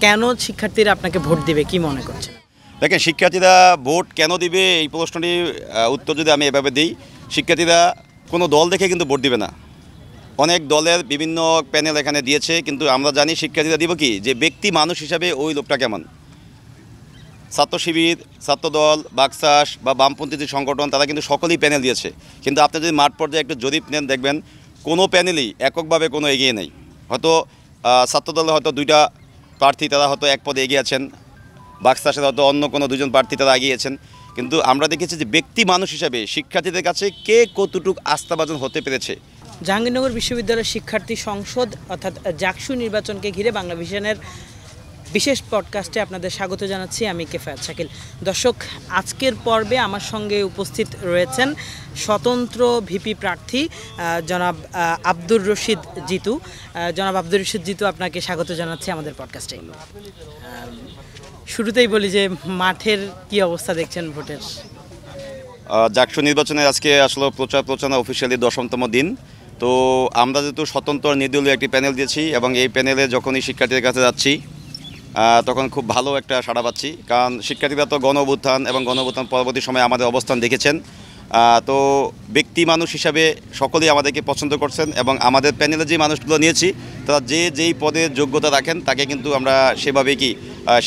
কেন শিক্ষার্থীরা আপনাকে ভোট দিবে কি মনে করছেন? দেখেন, শিক্ষার্থীরা ভোট কেন দিবে এই প্রশ্নটির উত্তর যদি আমি এভাবে দিই, শিক্ষার্থীরা কোনো দল দেখে কিন্তু ভোট দিবে না। অনেক দলের বিভিন্ন প্যানেল এখানে দিয়েছে, কিন্তু আমরা জানি শিক্ষার্থীরা দিব কি, যে ব্যক্তি মানুষ হিসাবে ওই লোকটা কেমন। ছাত্র শিবির, ছাত্রদল, বাকশাস বা বামপন্থী যে সংগঠন, তারা কিন্তু সকলেই প্যানেল দিয়েছে। কিন্তু আপনি যদি মাঠ পর্যায়ে একটু জরিপ নেন, দেখবেন কোনো প্যানেলই এককভাবে কোনো এগিয়ে নেই। হয়তো ছাত্রদলে হয়তো 2টা প্রার্থী তারা হয়তো এক পদে এগিয়ে আছেন, বাকশাসের হয়তো অন্য কোনো 2জন প্রার্থী তারা এগিয়েছেন। কিন্তু আমরা দেখেছি যে ব্যক্তি মানুষ হিসাবে শিক্ষার্থীদের কাছে কে কতটুকু আস্থাভাজন হতে পেরেছে। জাহাঙ্গীরনগর বিশ্ববিদ্যালয়ের শিক্ষার্থী সংসদ অর্থাৎ জাকসু নির্বাচনকে ঘিরে বাংলা ভিশনের বিশেষ পডকাস্টে আপনাদের স্বাগত জানাচ্ছি। আমি কেফায়েত শাকিল। দর্শক, আজকের পর্বে আমার সঙ্গে উপস্থিত রয়েছেন স্বতন্ত্র ভিপি প্রার্থী জনাব আব্দুর রশিদ জিতু। জনাব আব্দুর রশিদ জিতু, আপনাকে স্বাগত জানাচ্ছি আমাদের পডকাস্টে। শুরুতেই বলি যে মাঠের কি অবস্থা দেখছেন ভোটের? জাকসু নির্বাচনের আজকে আসলে প্রচারণা অফিসিয়ালি 10তম দিন। তো আমরা যেহেতু স্বতন্ত্র নির্দলীয় একটি প্যানেল দিয়েছি, এবং এই প্যানেলে যখনই শিক্ষার্থীদের কাছে যাচ্ছি তখন খুব ভালো একটা সাড়া পাচ্ছি। কারণ শিক্ষার্থীরা তো গণ অভ্যুত্থান এবং গণ অভ্যুত্থান পরবর্তী সময়ে আমাদের অবস্থান দেখেছেন। তো ব্যক্তি মানুষ হিসাবে সকলেই আমাদেরকে পছন্দ করছেন, এবং আমাদের প্যানেলে যে মানুষগুলো নিয়েছি তারা যেই পদের যোগ্যতা রাখেন তাকে কিন্তু আমরা সেভাবেই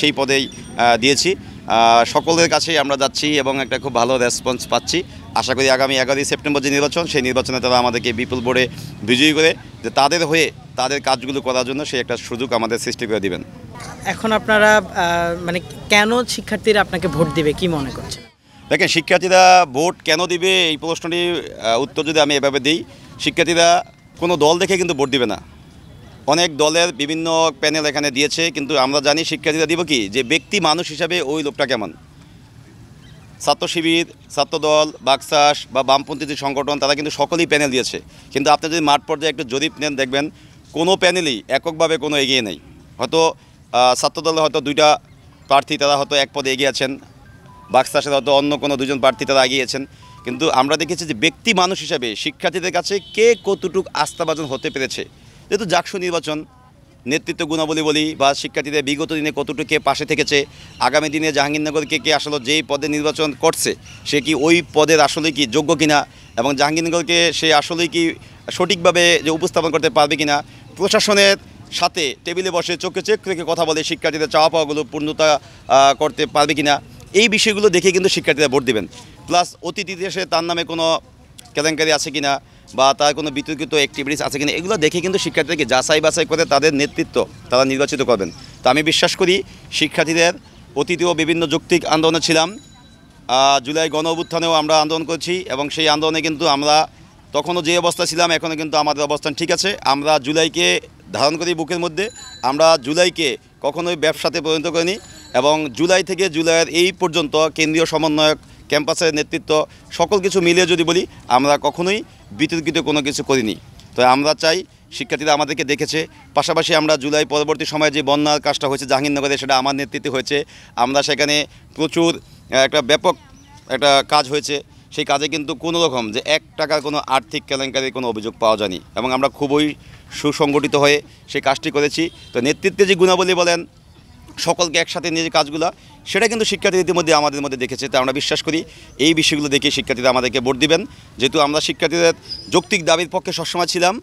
সেই পদেই দিয়েছি। সকলের কাছেই আমরা যাচ্ছি এবং একটা খুব ভালো রেসপন্স পাচ্ছি। আশা করি আগামী 11ই সেপ্টেম্বর যে নির্বাচন, সেই নির্বাচনে তারা আমাদেরকে বিপুল ভোটে বিজয়ী করে যে তাদের হয়ে তাদের কাজগুলো করার জন্য সেই একটা সুযোগ আমাদের সৃষ্টি করে দিবেন। এখন আপনারা মানে কেন শিক্ষার্থীরা আপনাকে ভোট দিবে কি মনে করছেন? দেখেন, শিক্ষার্থীরা ভোট কেন দিবে এই প্রশ্নটির উত্তর যদি আমি এভাবে দিই, শিক্ষার্থীরা কোনো দল দেখে কিন্তু ভোট দিবে না। অনেক দলের বিভিন্ন প্যানেল এখানে দিয়েছে, কিন্তু আমরা জানি শিক্ষার্থীরা দিব কি, যে ব্যক্তি মানুষ হিসাবে ওই লোকটা কেমন। ছাত্র শিবির, ছাত্রদল, বাকশাস বা বামপন্থী যে সংগঠন, তারা কিন্তু সকলেই প্যানেল দিয়েছে। কিন্তু আপনি যদি মাঠ পর্যায়ে একটু জরিপ নেন, দেখবেন কোনো প্যানেলই এককভাবে কোনো এগিয়ে নেই। হয়তো ছাত্রদলে হয়তো 2টা প্রার্থী তারা হয়তো এক পদে এগিয়ে আছেন, বাকশাসের হয়তো অন্য কোনো 2জন প্রার্থী তারা এগিয়েছেন। কিন্তু আমরা দেখেছি যে ব্যক্তি মানুষ হিসাবে শিক্ষার্থীদের কাছে কে কতটুকু আস্থাভাজন হতে পেরেছে। যেহেতু জাকসু নির্বাচন, নেতৃত্ব গুণাবলী বলি বা শিক্ষার্থীদের বিগত দিনে কতটুকু কে পাশে থেকেছে, আগামী দিনে জাহাঙ্গীরনগরকে কে আসলে যেই পদে নির্বাচন করছে সে কি ওই পদের আসলে কি যোগ্য কিনা, এবং জাহাঙ্গীরনগরকে সে আসলেই কি সঠিকভাবে যে উপস্থাপন করতে পারবে কিনা, প্রশাসনের সাথে টেবিলে বসে চোখে চোখ রেখে কথা বলে শিক্ষার্থীদের চাওয়া পাওয়াগুলো পূর্ণতা করতে পারবে কিনা, এই বিষয়গুলো দেখে কিন্তু শিক্ষার্থীরা ভোট দেবেন। প্লাস অতীত ইতিহাসে তার নামে কোনো কেলেঙ্কারি আছে কিনা বা তার কোনো বিতর্কিত অ্যাক্টিভিটিস আছে কিনা, এগুলো দেখে কিন্তু শিক্ষার্থীদেরকে যাচাই বাছাই করে তাদের নেতৃত্ব তারা নির্বাচিত করবেন। তো আমি বিশ্বাস করি শিক্ষার্থীদের অতীতেও বিভিন্ন যৌক্তিক আন্দোলনে ছিলাম, জুলাই গণ অভ্যুত্থানেও আমরা আন্দোলন করেছি, এবং সেই আন্দোলনে কিন্তু আমরা তখনও যে অবস্থা ছিলাম এখনও কিন্তু আমাদের অবস্থান ঠিক আছে। আমরা জুলাইকে ধারণ করি বুকের মধ্যে, আমরা জুলাইকে কখনোই ব্যবসাতে পরিণত করিনি, এবং জুলাই থেকে জুলাইয়ের এই পর্যন্ত কেন্দ্রীয় সমন্বয়ক, ক্যাম্পাসের নেতৃত্ব, সকল কিছু মিলিয়ে যদি বলি, আমরা কখনোই বিতর্কিত কোনো কিছু করিনি। তো আমরা চাই, শিক্ষার্থীরা আমাদেরকে দেখেছে। পাশাপাশি আমরা জুলাই পরবর্তী সময়ে যে বন্যার কাজটা হয়েছে জাহাঙ্গীরনগরে, সেটা আমার নেতৃত্বে হয়েছে। আমরা সেখানে প্রচুর একটা ব্যাপক একটা কাজ হয়েছে। সেই কাজে কিন্তু কোনো রকম যে 1 টাকার কোনো আর্থিক কেলেঙ্কারির কোনো অভিযোগ পাওয়া যায়নি, এবং আমরা খুবই সুসংগঠিত হয়ে সেই কাজটি করেছি। তো নেতৃত্বে যে গুণাবলী বলেন, সকলকে একসাথে নিয়ে যে কাজগুলো, সেটা কিন্তু শিক্ষার্থী ইতিমধ্যে আমাদের মধ্যে দেখেছে। তো আমরা বিশ্বাস করি এই বিষয়গুলো দেখে শিক্ষার্থীরা আমাদেরকে ভোট দিবেন। যেহেতু আমরা শিক্ষার্থীদের যৌক্তিক দাবির পক্ষে সবসময় ছিলাম,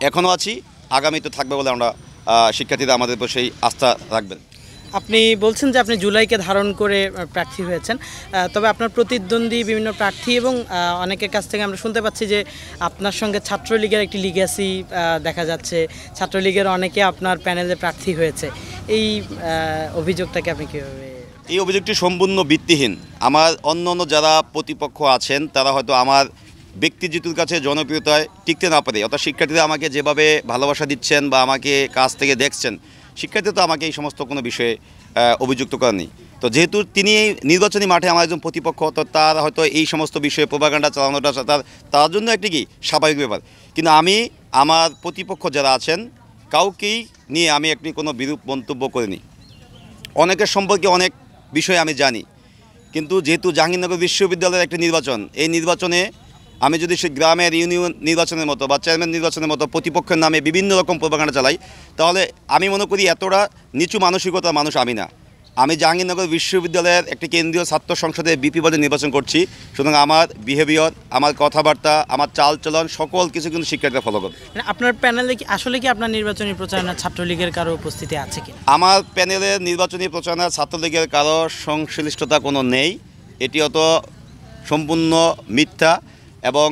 এখনও আছি, আগামীতে থাকবে বলে আমরা শিক্ষার্থীরা আমাদের উপর সেই আস্থা রাখবেন। আপনি বলছেন যে আপনি জুলাইকে ধারণ করে প্রার্থী হয়েছেন, তবে আপনার প্রতিদ্বন্দ্বী বিভিন্ন প্রার্থী এবং অনেকের কাছ থেকে আমরা শুনতে পাচ্ছি যে আপনার সঙ্গে ছাত্রলীগের একটি লিগ্যাসি দেখা যাচ্ছে, ছাত্রলীগের অনেকে আপনার প্যানেলে প্রার্থী হয়েছে। এই অভিযোগটাকে আপনি কীভাবে? এই অভিযোগটি সম্পূর্ণ ভিত্তিহীন। আমার অন্য যারা প্রতিপক্ষ আছেন তারা হয়তো আমার ব্যক্তিজিতুর কাছে জনপ্রিয়তায় টিকতে না পারে, অর্থাৎ শিক্ষার্থীরা আমাকে যেভাবে ভালোবাসা দিচ্ছেন বা আমাকে কাছ থেকে দেখছেন, শিক্ষার্থীরা তো আমাকে এই সমস্ত কোনো বিষয়ে অভিযুক্ত করেননি। তো যেহেতু তিনি নির্বাচনী মাঠে আমার একজন প্রতিপক্ষ, তো তার হয়তো এই সমস্ত বিষয়ে প্রোপাগান্ডা চালানোটা তার জন্য একটি কি স্বাভাবিক ব্যাপার। কিন্তু আমি আমার প্রতিপক্ষ যারা আছেন কাউকেই নিয়ে আমি একটি কোনো বিরূপ মন্তব্য করিনি। অনেকের সম্পর্কে অনেক বিষয় আমি জানি, কিন্তু যেহেতু জাহাঙ্গীরনগর বিশ্ববিদ্যালয়ের একটি নির্বাচন, এই নির্বাচনে আমি যদি সেই গ্রামের ইউনিয়ন নির্বাচনের মতো বা চেয়ারম্যান নির্বাচনের মতো প্রতিপক্ষের নামে বিভিন্ন রকম প্রোপাগান্ডা চালাই, তাহলে আমি মনে করি এতটা নিচু মানসিকতার মানুষ আমি না। আমি জাহাঙ্গীরনগর বিশ্ববিদ্যালয়ের একটি কেন্দ্রীয় ছাত্র সংসদে বিপি পদে নির্বাচন করছি, সুতরাং আমার বিহেভিয়ার, আমার কথাবার্তা, আমার চালচলন সকল কিছু কিন্তু শিক্ষার্থীরা ফলো করে। আপনার প্যানেলে কি আসলে কি আপনার নির্বাচনী প্রচারণা ছাত্রলীগের কারো উপস্থিতি আছে কি? আমার প্যানেলের নির্বাচনী প্রচারণা ছাত্রলীগের কারো সংশ্লিষ্টতা কোনো নেই। এটি হয়তো সম্পূর্ণ মিথ্যা, এবং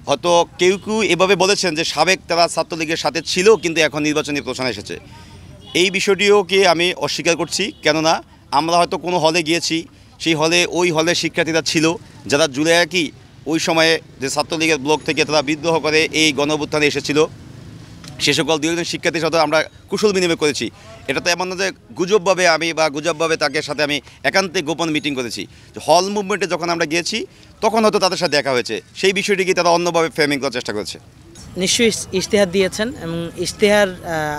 হয়তো কেউ কেউ এভাবে বলেছেন যে সাবেক তারা ছাত্রলীগের সাথে ছিল কিন্তু এখন নির্বাচনী প্রচারণা এসেছে। এই বিষয়টিওকে আমি অস্বীকার করছি, কেননা আমরা হয়তো কোনো হলে গিয়েছি, সেই হলে ওই হলের শিক্ষার্থীরা ছিল যারা জুলাই কি ওই সময়ে যে ছাত্রলীগের ব্লক থেকে তারা বিদ্রোহ করে এই গণঅভ্যুত্থানে এসেছিল, সে সকল দু একজন শিক্ষার্থীর সাথে আমরা কুশল বিনিময় করেছি। এটা তো এমন না যে গুজবভাবে গুজবভাবে তাদের সাথে আমি একান্তে গোপন মিটিং করেছি। হল মুভমেন্টে যখন আমরা গিয়েছি তখন হয়তো তাদের সাথে দেখা হয়েছে, সেই বিষয়টিকে তারা অন্যভাবে ফ্রেমিং করার চেষ্টা করেছে। নিশ্চয়ই ইশতেহার দিয়েছেন, এবং ইশতেহার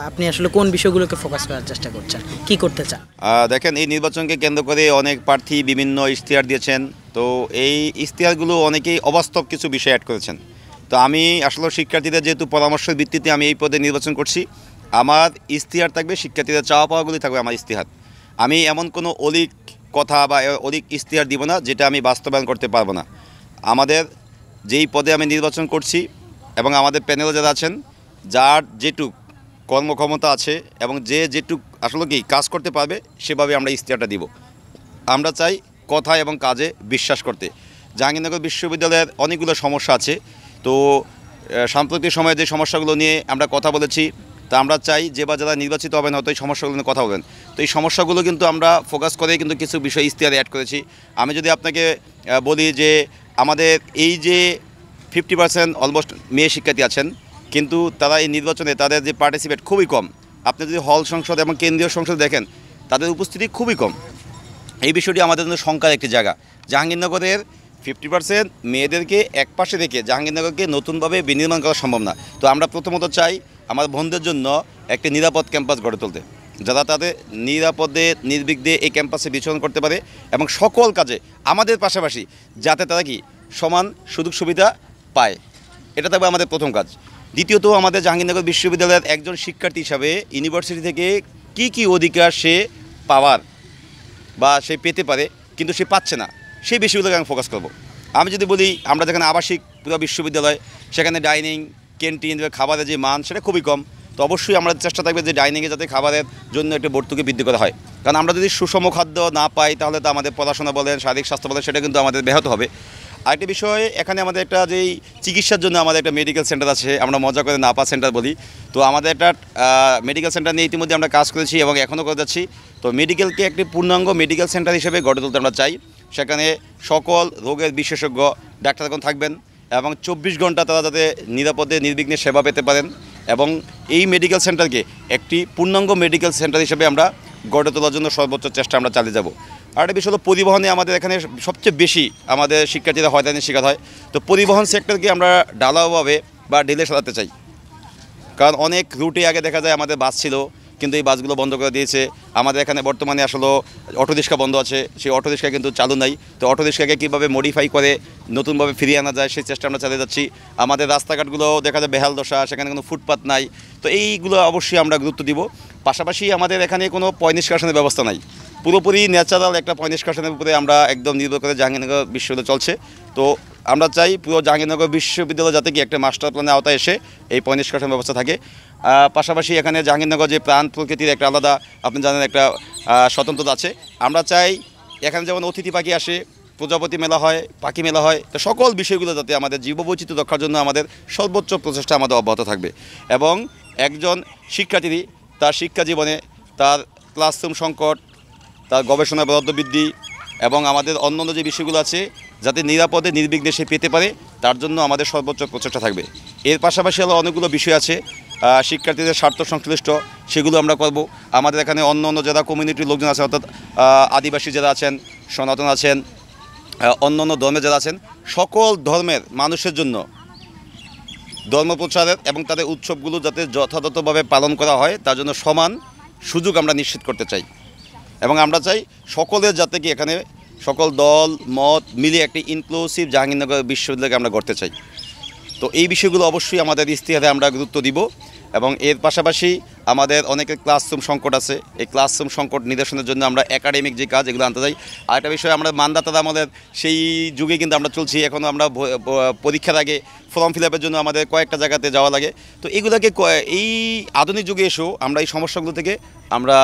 আপনি আসলে কোন বিষয়গুলোকে ফোকাস করার চেষ্টা করছেন, কি করতে চান? দেখেন, এই নির্বাচনকে কেন্দ্র করে অনেক প্রার্থী বিভিন্ন ইশতেহার দিয়েছেন। তো এই ইশতেহারগুলো অনেকেই অবাস্তব কিছু বিষয় অ্যাড করেছেন। তো আমি আসলে শিক্ষার্থীদের যেহেতু পরামর্শের ভিত্তিতে আমি এই পদে নির্বাচন করছি, আমার ইশতেহার থাকবে শিক্ষার্থীদের চাওয়া পাওয়াগুলি থাকবে আমার ইশতেহার। আমি এমন কোনো অলিক কথা বা অলিক ইশতেহার দিব না যেটা আমি বাস্তবায়ন করতে পারবো না। আমাদের যেই পদে আমি নির্বাচন করছি এবং আমাদের প্যানেলে যারা আছেন, যার যেটুক কর্মক্ষমতা আছে এবং যে যেটুক আসলে কি কাজ করতে পারবে, সেভাবে আমরা ইশতেহারটা দিব। আমরা চাই কথা এবং কাজে বিশ্বাস করতে। জাহাঙ্গীরনগর বিশ্ববিদ্যালয়ের অনেকগুলো সমস্যা আছে। তো সাম্প্রতিক সময়ে যে সমস্যাগুলো নিয়ে আমরা কথা বলেছি, তা আমরা চাই যে বা যারা নির্বাচিত হবেন হয়তো এই সমস্যাগুলো নিয়ে কথা বলবেন। তো এই সমস্যাগুলো কিন্তু আমরা ফোকাস করে কিন্তু কিছু বিষয় ইশতেহারে অ্যাড করেছি। আমি যদি আপনাকে বলি যে আমাদের এই যে 50% অলমোস্ট মেয়ে শিক্ষার্থী আছেন, কিন্তু তারা এই নির্বাচনে তাদের যে পার্টিসিপেট খুবই কম। আপনি যদি হল সংসদ এবং কেন্দ্রীয় সংসদ দেখেন, তাদের উপস্থিতি খুবই কম। এই বিষয়টি আমাদের জন্য শঙ্কার একটি জায়গা। জাহাঙ্গীরনগরের 50% মেয়েদেরকে একপাশে রেখে জাহাঙ্গীরনগরকে নতুনভাবে বিনির্মাণ করা সম্ভব না। তো আমরা প্রথমত চাই আমার বন্ধুদের জন্য একটি নিরাপদ ক্যাম্পাস গড়ে তুলতে, যারা তাদের নিরাপদে নির্বিঘ্নে এই ক্যাম্পাসে বিচরণ করতে পারে এবং সকল কাজে আমাদের পাশাপাশি যাতে তারা কি সমান সুযোগ সুবিধা পায়, এটা থাকবে আমাদের প্রথম কাজ। দ্বিতীয়ত, আমাদের জাহাঙ্গীরনগর বিশ্ববিদ্যালয়ের একজন শিক্ষার্থী হিসাবে ইউনিভার্সিটি থেকে কি অধিকার সে পাওয়ার বা সে পেতে পারে কিন্তু সে পাচ্ছে না, সেই বিষয়গুলোকে আমি ফোকাস করব। আমি যদি বলি, আমরা যেখানে আবাসিক পুরো বিশ্ববিদ্যালয়, সেখানে ডাইনিং, ক্যান্টিন, খাবারের যে মান সেটা খুবই কম। তো অবশ্যই আমরা চেষ্টা থাকবে যে ডাইনিংয়ে যাতে খাবারের জন্য একটা ভর্তুকি বৃদ্ধি করা হয়, কারণ আমরা যদি সুষম খাদ্য না পাই তাহলে তো আমাদের পড়াশোনা বলেন, শারীরিক স্বাস্থ্য বলেন, সেটা কিন্তু আমাদের ব্যাহত হবে। আরেকটি বিষয়, এখানে আমাদের একটা যেই চিকিৎসার জন্য আমাদের একটা মেডিকেল সেন্টার আছে, আমরা মজা করে নাপা সেন্টার বলি। তো আমাদের একটা মেডিকেল সেন্টার নিয়ে ইতিমধ্যে আমরা কাজ করেছি এবং এখনও করে যাচ্ছি। তো মেডিকেলকে একটি পূর্ণাঙ্গ মেডিকেল সেন্টার হিসেবে গড়ে তুলতে আমরা চাই। সেখানে সকল রোগের বিশেষজ্ঞ ডাক্তারগণ থাকবেন এবং 24 ঘন্টা তারা যাতে নিরাপদে নির্বিঘ্নে সেবা পেতে পারেন, এবং এই মেডিকেল সেন্টারকে একটি পূর্ণাঙ্গ মেডিকেল সেন্টার হিসেবে আমরা গড়ে তোলার জন্য সর্বোচ্চ চেষ্টা আমরা চালিয়ে যাব। আর একটা বিষয় হলো পরিবহনে আমাদের এখানে সবচেয়ে বেশি আমাদের শিক্ষার্থীরা হয়রানির শিকার হয়। তো পরিবহন সেক্টরকে আমরা ঢালাওভাবে বা ঢেলে সাজাতে চাই, কারণ অনেক রুটে আগে দেখা যায় আমাদের বাস ছিল, কিন্তু এই বাসগুলো বন্ধ করে দিয়েছে। আমাদের এখানে বর্তমানে আসলে অটোরিক্সা বন্ধ আছে, সেই অটোরিক্সা কিন্তু চালু নাই। তো অটোরিক্সাকে কীভাবে মডিফাই করে নতুনভাবে ফিরিয়ে আনা যায় সেই চেষ্টা আমরা চালিয়ে যাচ্ছি। আমাদের রাস্তাঘাটগুলো দেখা যায় বেহাল দশা, সেখানে কোনো ফুটপাত নাই। তো এইগুলো অবশ্যই আমরা গুরুত্ব দিব। পাশাপাশি আমাদের এখানে কোনো পয় নিষ্কাশনের ব্যবস্থা নাই, পুরোপুরি ন্যাচারাল একটা পয় নিষ্কাশনের উপরে আমরা একদম নির্ভর করে জাহাঙ্গীরনগর বিশ্ববিদ্যালয় চলছে। তো আমরা চাই পুরো জাহাঙ্গীরনগর বিশ্ববিদ্যালয় যাতে কি একটা মাস্টার প্ল্যানের আওতায় এসে এই পয় নিষ্কাশন ব্যবস্থা থাকে। পাশাপাশি এখানে জাহাঙ্গীরনগর যে প্রাণ প্রকৃতির একটা আলাদা, আপনি জানেন, একটা স্বতন্ত্রতা আছে। আমরা চাই এখানে যেমন অতিথি পাখি আসে, প্রজাপতি মেলা হয়, পাখি মেলা হয়, তো সকল বিষয়গুলো যাতে আমাদের জীববৈচিত্র্য রক্ষার জন্য আমাদের সর্বোচ্চ প্রচেষ্টা আমাদের অব্যাহত থাকবে। এবং একজন শিক্ষার্থী তার শিক্ষা জীবনে তার ক্লাসরুম সংকট, তার গবেষণা বরাদ্দ বৃদ্ধি এবং আমাদের অন্যান্য যে বিষয়গুলো আছে যাতে নিরাপদে নির্বিঘ্নে সে পেতে পারে, তার জন্য আমাদের সর্বোচ্চ প্রচেষ্টা থাকবে। এর পাশাপাশি আরও অনেকগুলো বিষয় আছে শিক্ষার্থীদের স্বার্থ সংশ্লিষ্ট, সেগুলো আমরা করব। আমাদের এখানে অন্য যারা কমিউনিটির লোকজন আছে, অর্থাৎ আদিবাসী যারা আছেন, সনাতন আছেন, অন্য ধর্মের যারা আছেন, সকল ধর্মের মানুষের জন্য ধর্ম প্রচারের এবং তাদের উৎসবগুলো যাতে যথাযথভাবে পালন করা হয় তার জন্য সমান সুযোগ আমরা নিশ্চিত করতে চাই। এবং আমরা চাই সকলের যাতে কি এখানে সকল দল মত মিলিয়ে একটি ইনক্লুসিভ জাহাঙ্গীরনগর বিশ্ববিদ্যালয়কে আমরা গড়তে চাই। তো এই বিষয়গুলো অবশ্যই আমাদের ইস্তিহারে আমরা গুরুত্ব দিব এবং এর পাশাপাশি আমাদের অনেকের ক্লাসরুম সংকট আছে। এই ক্লাসরুম সংকট নিরসনের জন্য আমরা একাডেমিক যে কাজ এগুলো আনতে চাই। আরেকটা বিষয়, আমরা মানদাতারা আমাদের সেই যুগে কিন্তু আমরা চলছি, এখনও আমরা পরীক্ষার আগে ফর্ম ফিল আপের জন্য আমাদের কয়েকটা জায়গাতে যাওয়া লাগে। তো এগুলোকে এই আধুনিক যুগে এসেও আমরা এই সমস্যাগুলো থেকে আমরা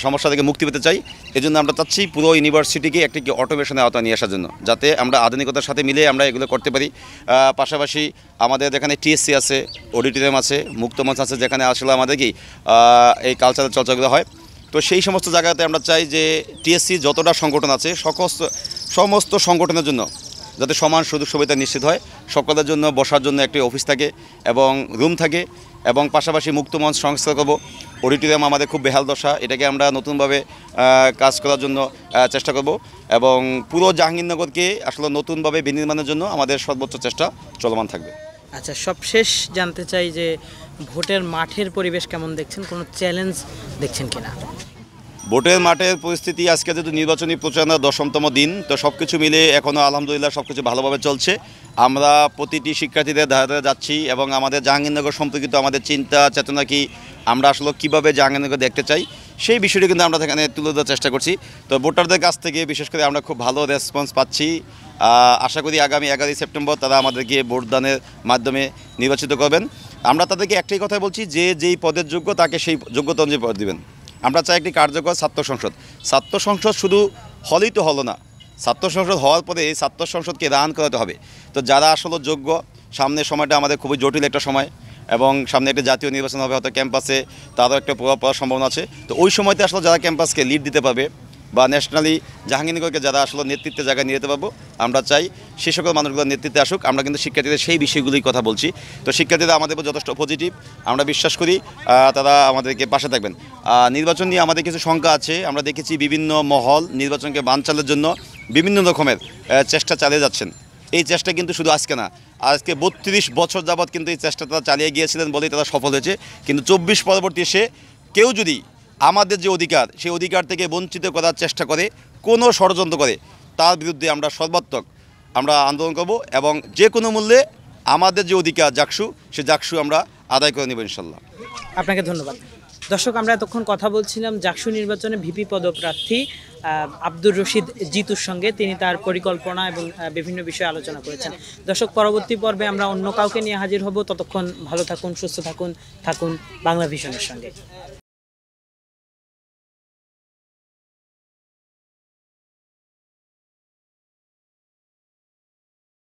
সমস্যা থেকে মুক্তি পেতে চাই। এজন্য আমরা চাচ্ছি পুরো ইউনিভার্সিটিকে একটি অটোমেশনের আওতায় নিয়ে আসার জন্য, যাতে আমরা আধুনিকতার সাথে মিলে আমরা এগুলো করতে পারি। পাশাপাশি আমাদের যেখানে টিএসসি আছে, অডিটোরিয়াম আছে, মুক্ত মঞ্চ আছে, যেখানে আসলে আমাদের কি এই কালচারাল চর্চাগুলো হয়। তো সেই সমস্ত জায়গাতে আমরা চাই যে টিএসসি যতটা সংগঠন আছে সমস্ত সংগঠনের জন্য যাতে সমান সুযোগ সুবিধা নিশ্চিত হয়, সকলের জন্য বসার জন্য একটি অফিস থাকে এবং রুম থাকে, এবং পাশাপাশি মুক্ত মঞ্চ সংস্কার করব। অডিটোরিয়াম আমাদের খুব বেহাল দশা, এটাকে আমরা নতুনভাবে কাজ করার জন্য চেষ্টা করব এবং পুরো জাহাঙ্গীরনগরকে আসলে নতুনভাবে বিনির্মাণের জন্য আমাদের সর্বোচ্চ চেষ্টা চলমান থাকবে। আচ্ছা, সবশেষ জানতে চাই যে ভোটের মাঠের পরিবেশ কেমন দেখছেন, কোনো চ্যালেঞ্জ দেখছেন কিনা? ভোটের মাঠের পরিস্থিতি আজকে যেহেতু নির্বাচনী প্রচারণার 10তম দিন, তো সব কিছু মিলে এখনও আলহামদুলিল্লাহ সব কিছু ভালোভাবে চলছে। আমরা প্রতিটি শিক্ষার্থীদের ধারে ধারে যাচ্ছি এবং আমাদের জাহাঙ্গীরনগর সম্পর্কিত আমাদের চিন্তা চেতনা কি, আমরা আসলে কীভাবে জাহাঙ্গীরনগর দেখতে চাই, সেই বিষয়টি কিন্তু আমরা এখানে তুলে ধরার চেষ্টা করছি। তো ভোটারদের কাছ থেকে বিশেষ করে আমরা খুব ভালো রেসপন্স পাচ্ছি। আশা করি আগামী 11ই সেপ্টেম্বর তারা আমাদেরকে ভোটদানের মাধ্যমে নির্বাচিত করবেন। আমরা তাদেরকে একটাই কথা বলছি যে যেই পদের যোগ্য তাকে সেই যোগ্যতা অনুযায়ী পদ দেবেন। আমরা চাই একটি কার্যকর ছাত্র সংসদ। ছাত্র সংসদ শুধু হলেই তো হলো না, ছাত্র সংসদ হওয়ার পরে এই ছাত্র সংসদকে রান করাতে হবে। তো যারা আসলে যোগ্য, সামনের সময়টা আমাদের খুবই জটিল একটা সময় এবং সামনে একটা জাতীয় নির্বাচন হবে, হয়তো ক্যাম্পাসে তারও একটা প্রভাব পড়ার সম্ভাবনা আছে। তো ওই সময়তে আসলে যারা ক্যাম্পাসকে লিড দিতে পারবে বা ন্যাশনালি জাহাঙ্গীরনগরকে যারা আসলে নেতৃত্বের জায়গায় নিয়ে যেতে পারবো, আমরা চাই সেই সকল মানুষগুলোর নেতৃত্বে আসুক। আমরা কিন্তু শিক্ষার্থীদের সেই বিষয়গুলোই কথা বলছি। তো শিক্ষার্থীরা আমাদের উপর যথেষ্ট পজিটিভ, আমরা বিশ্বাস করি তারা আমাদেরকে পাশে থাকবেন। নির্বাচন নিয়ে আমাদের কিছু শঙ্কা আছে। আমরা দেখেছি বিভিন্ন মহল নির্বাচনকে বানচালের জন্য বিভিন্ন রকমের চেষ্টা চালিয়ে যাচ্ছেন। এই চেষ্টা কিন্তু শুধু আজকে না, আজকে 32 বছর যাবৎ কিন্তু এই চেষ্টা তারা চালিয়ে গিয়েছিলেন বলেই তারা সফল হয়েছে। কিন্তু 24 পরবর্তী এসে কেউ যদি আমাদের যে অধিকার, সেই অধিকার থেকে বঞ্চিত করার চেষ্টা করে, কোনো ষড়যন্ত্র করে, তার বিরুদ্ধে আমরা সর্বাত্মক আন্দোলন করব এবং যে কোনো মূল্যে আমাদের যে অধিকার জাকসু, সে জাকসু আমরা আদায় করে নেব ইনশাল্লাহ। আপনাকে ধন্যবাদ। দর্শক, আমরা এতক্ষণ কথা বলছিলাম জাকসু নির্বাচনে ভিপি পদপ্রার্থী আব্দুর রশিদ জিতুর সঙ্গে। তিনি তার পরিকল্পনা এবং বিভিন্ন বিষয়ে আলোচনা করেছেন। দর্শক, পরবর্তী পর্বে আমরা অন্য কাউকে নিয়ে হাজির হব। ততক্ষণ ভালো থাকুন, সুস্থ থাকুন বাংলা ভিশনের সঙ্গে।